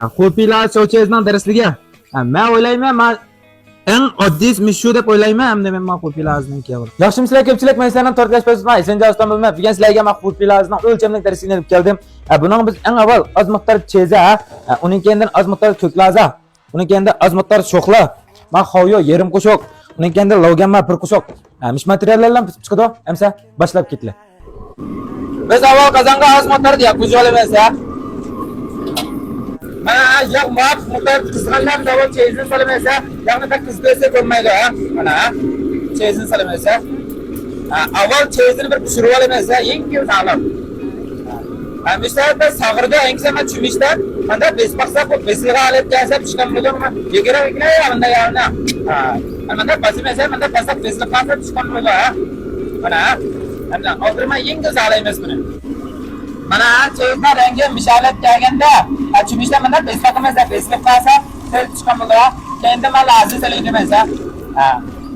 Ko'piylar Chauchezning darsligi. Men o'ylayman, men eng oddiy mishu deb o'ylayman, hamda men ko'piylarning keyin. Yaxshi sizlar ko'pchilik men sizlardan tortlashmaysiz. Sen javobdan bilmay, degan sizlarga men ko'piylarning o'lchamlik darsigini olib keldim. Buning biz eng avval oz miqdor cheza, uning keyin oz miqdor ko'klaza, uning keyin oz miqdor sho'xla, men xoyo yerim qo'shoq, uning keyin logama bir qo'shoq. Mish materiallardan bitib chiqadi. Hamsa boshlab ketdilar. Biz avval qozonga oz miqdor deyap qo'shib ya mat mutlaq qizg'anlar davol chezin solamasa, ya'ni tak qizg'asa bo'lmaydi, ha. Mana chezin solamasa. Avval chezni bir pishirib olamasa, yengil sağlam. Misal sag'irda engsama chumishda, manda besbaqsa bu besilga olib kelsa pishgan bo'ladi, yegara yanda yana. Manda basimasa, manda pasaq besilga qolsa pishgan bo'ladi, ha. Mana hamda o'tirma yengil sağlaymiz buni. Mana chezna rangi mishalat kelganda, chumishda mana besbaqamasa, besilga qolsa chiqqan bo'ladi. Keyin mana lazim salaymiz, ha.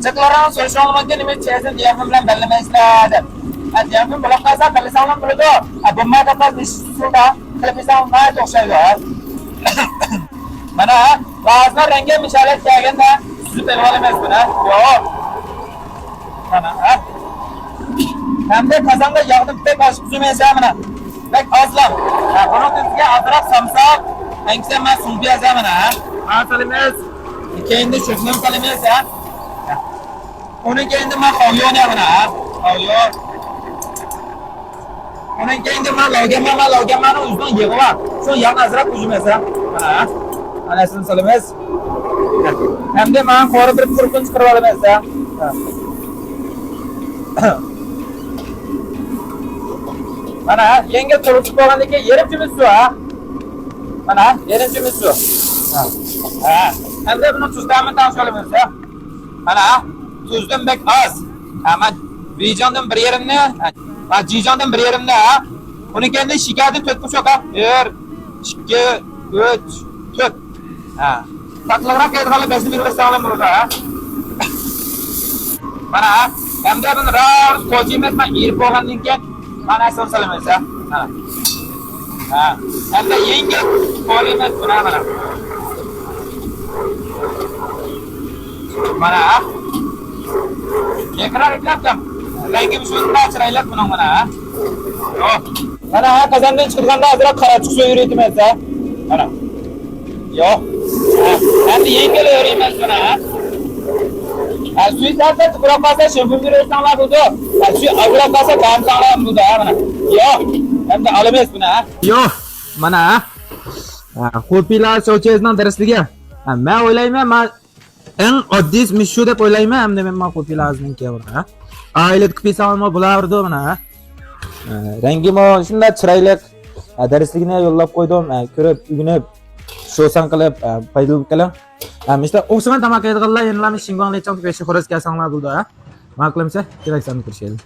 Çaklardan sonuçta olmadan nime çeşitli diyafram bilen belirlemezler. Diyafram bulaklarsa belirlemezler buldu. Bunlar da tabi şurada televizyon var çok şey var. Bana bazı rengi mishalet gelgende süzüp elvalemez buna. Yok. Bana hem de kazanda yağdım pek az kuzumeyse bana. Pek azlam. Bunun tüzüge azrak samsak. Hangisi ben sunbiyaz bana. Salimez. Kendi şükrüm salimez ya. Onun kendi ben xoyo ne bana. Xoyo. Onun kendi ben logamanın uzun yığı var. Şu yan azrak kuzumeyse. Bana. Anasını salimez. Hem de ben koru bir kurkun çıkarvalamez ya. Mana yenge turib qo'ygandiki yerimchimiz su ha. Mana yerimchimiz su. Ha. Endi buni tuzdan tanishamiz ha. Mana tuzdan bek az. Ama vijondan bir yerimni, va jijondan bir yerimni ha. Uni kendi shikarni 4 qo'shoq ha. 1 2 3 4. Ha. Taklaqroq kelgan besni bir sog'lom bo'ladi ha. Mana endi buni rar qo'yib men yirib qo'ygandan keyin mana son salamez ha. Ha. Hem de yenge polimet buna mana. Mana. Yekrar iplaptam. Rengi bir şunda çıraylar bunun mana. Yok. Mana kazandan çıkırganda azırak qara chiqsa yürütmez ha. Mana. Yok. Hem de yengeli öğrenmez buna ha. Suizatda tuproq qolsa shunbum yuraysanlar bo'ldi. Shu ag'roq qolsa qamsanlar bo'ldi mana. Yo'q, endi olamaysiz buni ha. Yo'q, mana. Ko'piylar Chauchezning darsligi. Men o'ylayman, men eng oddiy mishu deb o'ylayman, hamda men ko'piylarning keyin ha. Oila ko'piysanmi bo'lardi mana. Rangi mo shunday chiroyli darsligini yo'llab qo'ydim. Ko'rib, ugunib sho'san qilib foydalanib qiling. İşte o'xshagan tamaki aytganlar, yana shingonlik chonib beshi xo'roz kelsanlar bo'ldi ha. Ma'qulmisa, kerak sanib kirishadi.